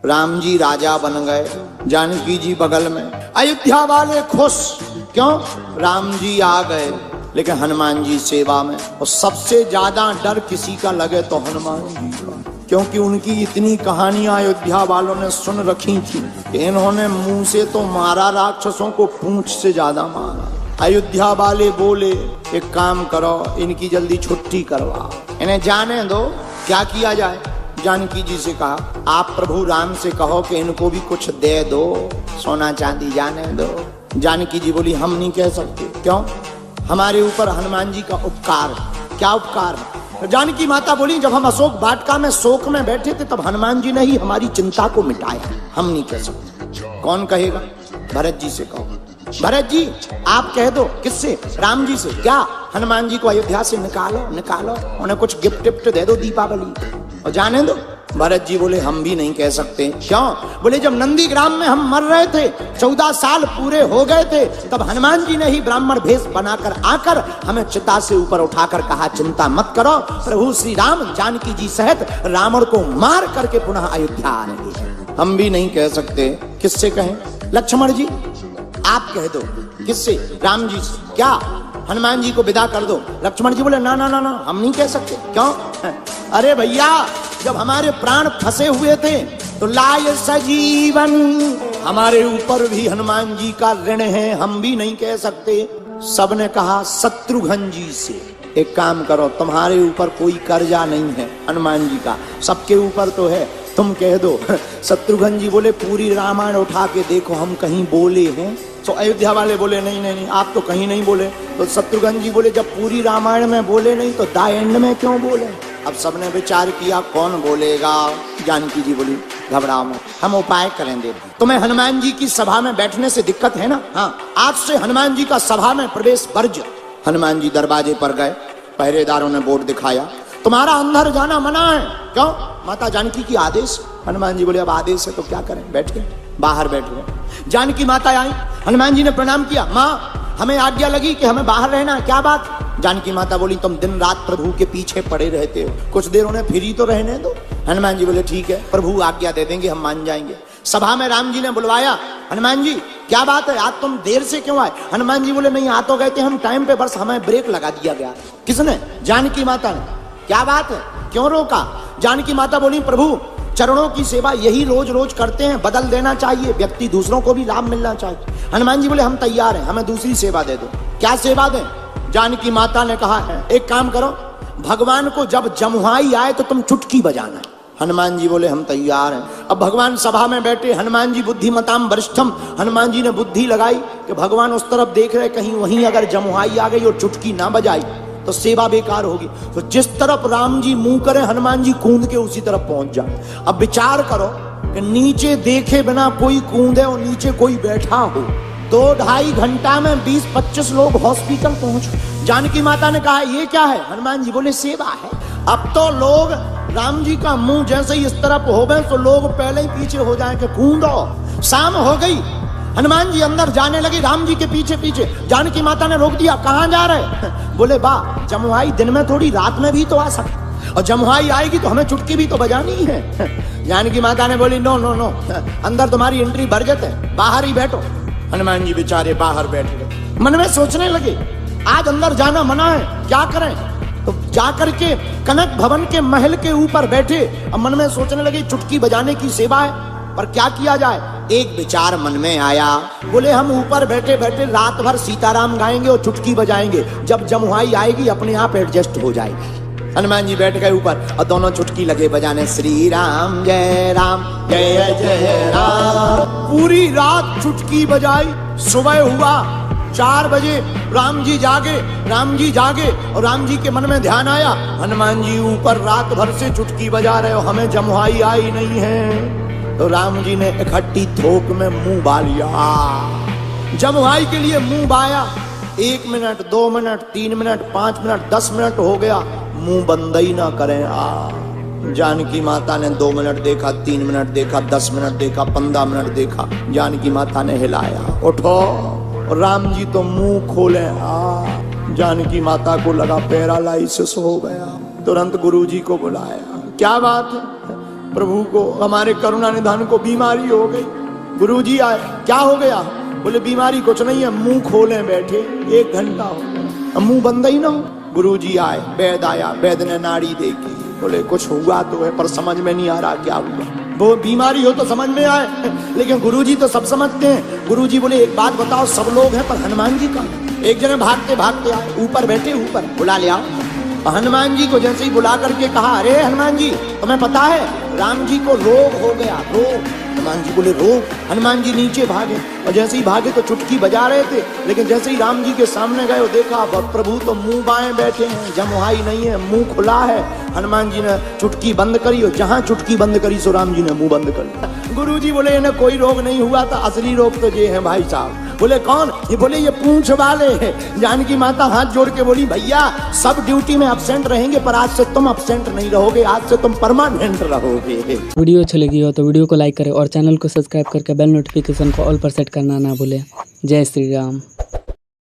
राम जी राजा बन गए, जानकी जी बगल में। अयोध्या वाले खुश, क्यों? राम जी आ गए, लेकिन हनुमान जी सेवा में। और सबसे ज्यादा डर किसी का लगे तो हनुमान जी का, क्योंकि उनकी इतनी कहानियां अयोध्या वालों ने सुन रखी थी कि इन्होंने मुंह से तो मारा राक्षसों को, पूंछ से ज्यादा मारा। अयोध्या वाले बोले एक काम करो, इनकी जल्दी छुट्टी करवा, इन्हें जाने दो। क्या किया जाए? जानकी जी से कहा आप प्रभु राम से कहो कि इनको भी कुछ दे दो, सोना चांदी जाने दो। जानकी जी बोली हम नहीं कह सकते। क्यों? हमारे ऊपर हनुमान जी का उपकार। क्या उपकार है? जानकी माता बोली जब हम अशोक वाटिका में शोक में बैठे थे तब हनुमान जी ने ही हमारी चिंता को मिटाया, हम नहीं कह सकते। कौन कहेगा? भरत जी से कहो। भरत जी आप कह दो। किससे? राम जी से। क्या? हनुमान जी को अयोध्या से निकालो, निकालो, उन्हें कुछ गिफ्ट टिफ्ट दे दो दीपावली और जाने दो। भरत जी बोले हम भी नहीं कह सकते। क्यों? बोले जब नंदीग्राम में हम मर रहे थे, 14 साल पूरे हो गए थे, तब हनुमान जी ने ही ब्राह्मण भेष बनाकर आकर हमें चिता से ऊपर उठाकर कहा चिंता मत करो, प्रभु श्री राम जानकी जी सहित रावण को मार करके पुनः अयोध्या आएंगे। हम भी नहीं कह सकते। किससे कहें? लक्ष्मण जी आप कह दो। किससे? राम जी से। क्या? हनुमान जी को विदा कर दो। लक्ष्मण जी बोले ना ना ना ना, हम नहीं कह सकते। क्यों? अरे भैया जब हमारे प्राण फंसे हुए थे तो लाय सजीवन, हमारे ऊपर भी हनुमान जी का ऋण है, हम भी नहीं कह सकते। सबने कहा शत्रुघ्न जी से। एक काम करो, तुम्हारे ऊपर कोई कर्जा नहीं है हनुमान जी का, सबके ऊपर तो है, तुम कह दो। शत्रुघ्न जी बोले पूरी रामायण उठा के देखो हम कहीं बोले हैं? तो अयोध्या वाले बोले नहीं नहीं नहीं आप तो कहीं नहीं बोले। तो शत्रुघ्न जी बोले जब पूरी रामायण में बोले नहीं तो द एंड में क्यों बोले? अब सबने विचार किया कौन बोलेगा। जानकी जी बोली घबराओ मत, हम उपाय करेंगे। तुम्हें हनुमान जी की सभा में बैठने से दिक्कत है ना? हाँ, आज से हनुमान जी का सभा में प्रवेश वर्ज्य। हनुमान जी दरवाजे पर गए, पहरेदारों ने बोर्ड दिखाया तुम्हारा अंदर जाना मना है। क्यों? माता जानकी की आदेश। हनुमान जी बोले अब आदेश है तो क्या करें, बैठ गए, बाहर बैठ गए। जानकी माता आई, हनुमान जी ने प्रणाम किया, माँ हमें आज्ञा लगी कि हमें बाहर रहना। क्या बात? जानकी माता बोली तुम दिन रात प्रभु के पीछे पड़े रहते हो, कुछ देर उन्हें फ्री तो रहने दो। हनुमान जी बोले ठीक है, प्रभु आज्ञा दे देंगे, हम मान जाएंगे। सभा में राम जी ने बुलवाया, हनुमान जी क्या बात है, आज तुम देर से क्यों आए? हनुमान जी बोले नहीं आ तो गए थे हम टाइम पे, बस हमें ब्रेक लगा दिया गया। किसने? जानकी माता ने। क्या बात है, क्यों रोका? जानकी माता बोली प्रभु चरणों की सेवा यही रोज रोज करते हैं, बदल देना चाहिए, व्यक्ति दूसरों को भी लाभ मिलना चाहिए। हनुमान जी बोले हम तैयार हैं, हमें दूसरी सेवा दे दो। क्या सेवा दें? जानकी माता ने कहा है एक काम करो, भगवान को जब जमुहाई आए तो तुम चुटकी बजाना। हनुमान जी बोले हम तैयार हैं। अब भगवान सभा में बैठे, हनुमान जी बुद्धिमताम वरिष्ठम, हनुमान जी ने बुद्धि लगाई कि भगवान उस तरफ देख रहे, कहीं वहीं अगर जमुहाई आ गई और चुटकी ना बजाई तो सेवा बेकार होगी। तो जिस तरफ राम जी मुंह करे हनुमान जी कूद के उसी तरफ पहुंच जाए। अब विचार करो कि नीचे देखे बिना कोई कूदे और नीचे कोई बैठा हो, 2-2.5 घंटा में 20-25 लोग हॉस्पिटल पहुंचे। जानकी माता ने कहा ये क्या है? हनुमान जी बोले सेवा है। अब तो लोग राम जी का मुंह जैसे ही इस तरफ हो गए तो लोग पहले ही पीछे हो जाए कि कूदो। शाम हो गई, हनुमान जी अंदर जाने लगे राम जी के पीछे पीछे। जानकी माता ने रोक दिया, कहां जा रहे? बोले बा जमुहाई दिन में थोड़ी रात में भी तो आ सकती, और जमुहाई आएगी तो हमें चुटकी भी तो बजानी है। जानकी माता ने बोली नो नो नो, अंदर तुम्हारी एंट्री बरजत है, बाहर ही बैठो। हनुमान जी बेचारे बाहर बैठ गए। मन में सोचने लगे आज अंदर जाना मना है, क्या करें? तो जाकर के कनक भवन के महल के ऊपर बैठे। अब मन में सोचने लगे चुटकी बजाने की सेवा है, पर क्या किया जाए? एक विचार मन में आया, बोले हम ऊपर बैठे बैठे रात भर सीताराम गाएंगे और चुटकी बजाएंगे, जब जमुहाई आएगी अपने आप एडजस्ट हो जाएगी। हनुमान जी बैठ गए ऊपर और दोनों चुटकी लगे बजाने, श्री राम जय जय राम। पूरी रात चुटकी बजाई। सुबह हुआ 4 बजे, राम जी जागे और राम जी के मन में ध्यान आया हनुमान जी ऊपर रात भर से चुटकी बजा रहे हो, हमें जमुहाई आई नहीं है। तो राम जी ने इकट्ठी थोक में मुंह बा लिया। जमुहाई के लिए मुंह बाया। 1 minute 2 minute 3 minute 5 minute 10 minute हो गया, मुंह बंद ही ना करें। जानकी माता ने 2 मिनट देखा, 3 मिनट देखा, 10 मिनट देखा, 15 मिनट देखा। जानकी माता ने हिलाया, उठो। राम जी तो मुंह खोले। जानकी माता को लगा पैरालाइसिस हो गया। तुरंत गुरुजी को बुलाया। क्या बात है? प्रभु को, हमारे करुणा निधान को बीमारी हो गई। गुरुजी आए, क्या हो गया? बोले बीमारी कुछ नहीं है, मुंह खोले बैठे 1 घंटा हो गया, मुंह बंद ही ना हो। गुरुजी आए, वैद आया, वैद ने नाड़ी देखी, बोले कुछ हुआ तो है पर समझ में नहीं आ रहा क्या हुआ। वो बीमारी हो तो समझ में आए, लेकिन गुरुजी तो सब समझते हैं। गुरुजी बोले एक बात बताओ, सब लोग हैं पर हनुमान जी कहाँ? एक जने भागते भागते आए, ऊपर बैठे, ऊपर बुला ले आओ। हनुमान जी को जैसे ही बुला करके कहा, अरे हनुमान जी तुम्हें पता है राम जी को रोग हो गया, रोग। हनुमान जी बोले रोग? हनुमान जी नीचे भागे, और जैसे ही भागे तो चुटकी बजा रहे थे, लेकिन जैसे ही राम जी के सामने गए और देखा प्रभु तो मुंह बाएं बैठे हैं, जमुहाई नहीं है, मुंह खुला है। हनुमान जी ने चुटकी बंद करी, और जहां चुटकी बंद करी सो राम जी ने मुंह बंद कर लिया। गुरु जी बोले इन्हें कोई रोग नहीं हुआ था, असली रोग तो ये है भाई साहब। बोले कौन? ये बोले ये पूंछ वाले। जानकी माता हाथ जोड़ के बोली, भैया सब ड्यूटी में अब्सेंट रहेंगे पर आज से तुम अब्सेंट नहीं रहोगे, आज से तुम परमानेंट रहोगे। वीडियो अच्छी लगी हो तो वीडियो को लाइक करें और चैनल को सब्सक्राइब करके बेल नोटिफिकेशन को ऑल पर सेट करना ना भूलें। जय श्री राम।